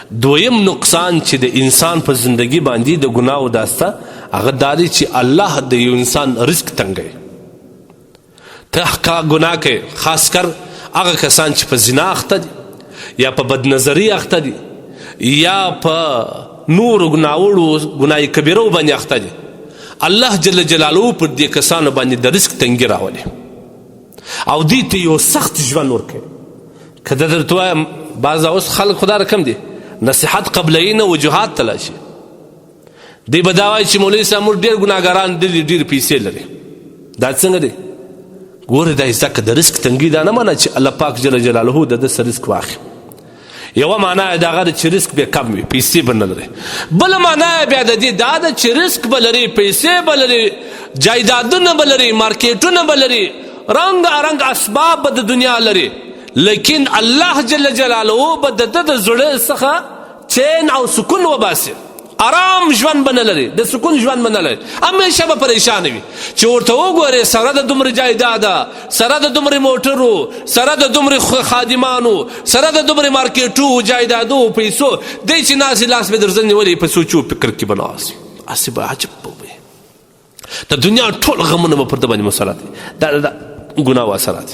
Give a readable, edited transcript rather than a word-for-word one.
دویم نقصان چې د انسان په زندگی باندې د ګناو داسته هغه دا دی چې الله د یو انسان رزق تنګوي. ته ګناه کوې، خاص کر هغه کسان چې په زنا اخته دي یا په بدنظري اخته دي یا په نورو ګناوړو ګناه کبیرو باندې اخته دي، الله جل جلاله پر دې کسانو باندې د رزق تنګي راولي او دې ته یو سخت ژوند ورکوي. که درته وایم بعض اوس خلک خدا رقم دي نصیحت قبلوي نه وجوهات ته لاړ شي، دی به دا وایي چې مولوي صاحب موږ ډېر ګناهګاران دي، ډېرې پیسې لري. دا څنګه دی؟ ګوره دا زده که د رزق تنګي دا نه منه چې الله پاک جل جلاله د ده څه رزق واخلي. یوه معنا یې د هغه ده چې رزق به کم وي، پیسې به نه لري. بله معنا یې بیا د دې دا ده چې رزق به لري، پیسې به لري، جایدادونه به لري، مارکیټونه به لري، رنګ اسباب به د دنیا لري، لیکن الله جل جلاله به د ده د زړه څخه چین او سکون وباسي. آرام ژوند به نه لري، د سکون ژوند به نه لري، همیشه به پریشان وي. چې ورته وګورې سره د دومره جایداده، سره د دومره موټرو، سره د دومره خادمانو، سره د دومره مارکیټو، جایدادو، پیسو، دی چې ناسې لاس به در زنې ولي په سوچو فکر کې به ناست وي، هسې به عجب به وي. د دنیا ټول غمونه به پر ده باندې مسلط دي. دا ګناه و اثرات